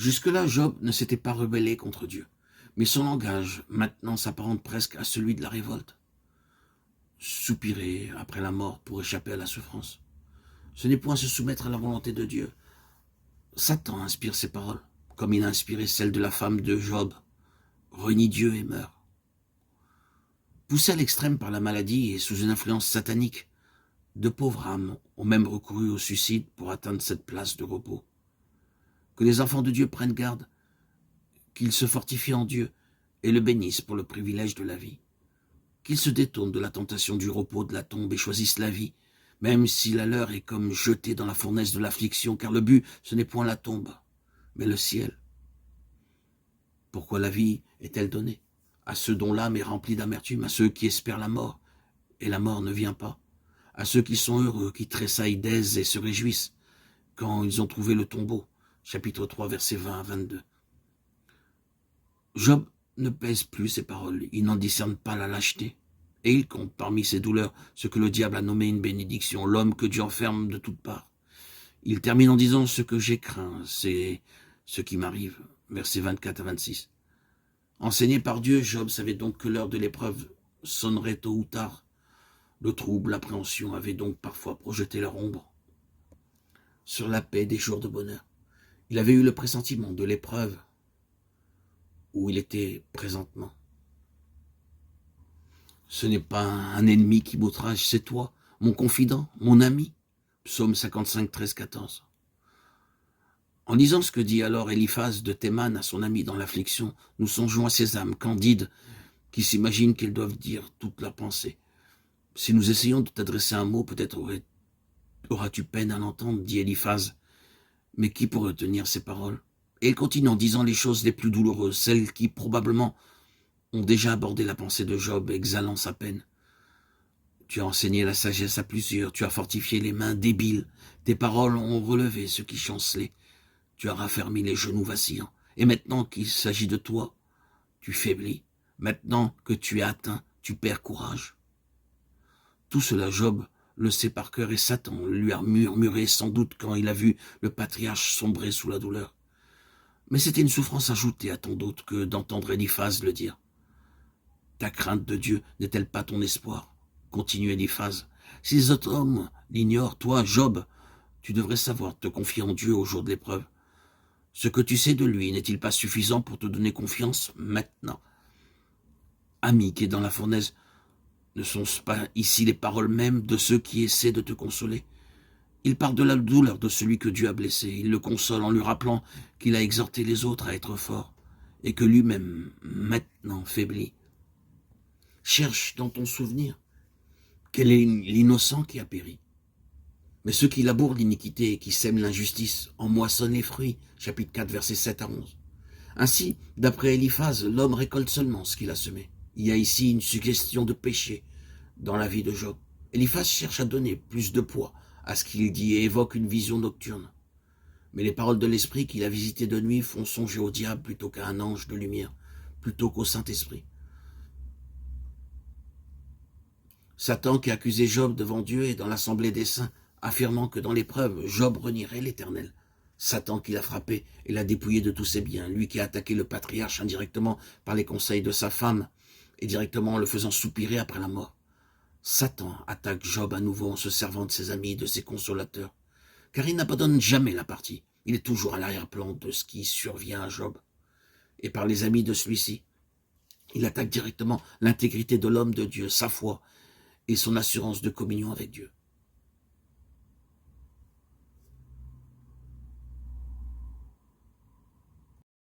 Jusque-là, Job ne s'était pas rebellé contre Dieu, mais son langage maintenant s'apparente presque à celui de la révolte. Soupirer après la mort pour échapper à la souffrance. Ce n'est point se soumettre à la volonté de Dieu. Satan inspire ces paroles, comme il a inspiré celles de la femme de Job. Renie Dieu et meurt. Poussés à l'extrême par la maladie et sous une influence satanique, de pauvres âmes ont même recouru au suicide pour atteindre cette place de repos. Que les enfants de Dieu prennent garde, qu'ils se fortifient en Dieu et le bénissent pour le privilège de la vie. Qu'ils se détournent de la tentation du repos de la tombe et choisissent la vie, même si la leur est comme jetée dans la fournaise de l'affliction, car le but, ce n'est point la tombe, mais le ciel. Pourquoi la vie est-elle donnée? À ceux dont l'âme est remplie d'amertume, à ceux qui espèrent la mort, et la mort ne vient pas, à ceux qui sont heureux, qui tressaillent d'aise et se réjouissent quand ils ont trouvé le tombeau. Chapitre 3, versets 20 à 22. Job ne pèse plus ses paroles, il n'en discerne pas la lâcheté, et il compte parmi ses douleurs ce que le diable a nommé une bénédiction, l'homme que Dieu enferme de toutes parts. Il termine en disant « Ce que j'ai craint, c'est ce qui m'arrive », versets 24 à 26. Enseigné par Dieu, Job savait donc que l'heure de l'épreuve sonnerait tôt ou tard. Le trouble, l'appréhension avaient donc parfois projeté leur ombre sur la paix des jours de bonheur. Il avait eu le pressentiment de l'épreuve où il était présentement. Ce n'est pas un ennemi qui m'outrage, c'est toi, mon confident, mon ami. Psaume 55, 13, 14. En lisant ce que dit alors Eliphaz de Théman à son ami dans l'affliction, nous songeons à ces âmes candides qui s'imaginent qu'elles doivent dire toute leur pensée. Si nous essayons de t'adresser un mot, peut-être auras-tu peine à l'entendre, dit Eliphaz. Mais qui pourrait tenir ces paroles? Et il continue en disant les choses les plus douloureuses, celles qui probablement ont déjà abordé la pensée de Job, exhalant sa peine. Tu as enseigné la sagesse à plusieurs, tu as fortifié les mains débiles, tes paroles ont relevé ceux qui chancelaient, tu as raffermi les genoux vacillants, et maintenant qu'il s'agit de toi, tu faiblis, maintenant que tu es atteint, tu perds courage. Tout cela, Job le sait par cœur, et Satan lui a murmuré sans doute quand il a vu le patriarche sombrer sous la douleur. Mais c'était une souffrance ajoutée à tant d'autres que d'entendre Eliphaz le dire. Ta crainte de Dieu n'est-elle pas ton espoir? Continue Eliphaz. Si les autres hommes l'ignorent, toi, Job, tu devrais savoir te confier en Dieu au jour de l'épreuve. Ce que tu sais de lui n'est-il pas suffisant pour te donner confiance maintenant? Ami qui est dans la fournaise, ne sont-ce pas ici les paroles mêmes de ceux qui essaient de te consoler? Il parle de la douleur de celui que Dieu a blessé. Il le console en lui rappelant qu'il a exhorté les autres à être forts et que lui-même, maintenant, faiblit. Cherche dans ton souvenir quel est l'innocent qui a péri. Mais ceux qui labourent l'iniquité et qui sèment l'injustice en moissonnent les fruits. Chapitre 4, versets 7 à 11. Ainsi, d'après Eliphaz, l'homme récolte seulement ce qu'il a semé. Il y a ici une suggestion de péché dans la vie de Job. Eliphaz cherche à donner plus de poids à ce qu'il dit et évoque une vision nocturne. Mais les paroles de l'esprit qu'il a visité de nuit font songer au diable plutôt qu'à un ange de lumière, plutôt qu'au Saint-Esprit. Satan qui accusait Job devant Dieu et dans l'assemblée des saints, affirmant que dans l'épreuve, Job renierait l'Éternel. Satan qui l'a frappé et l'a dépouillé de tous ses biens, lui qui a attaqué le patriarche indirectement par les conseils de sa femme et directement en le faisant soupirer après la mort. Satan attaque Job à nouveau en se servant de ses amis, de ses consolateurs, car il n'abandonne jamais la partie. Il est toujours à l'arrière-plan de ce qui survient à Job. Et par les amis de celui-ci, il attaque directement l'intégrité de l'homme de Dieu, sa foi et son assurance de communion avec Dieu.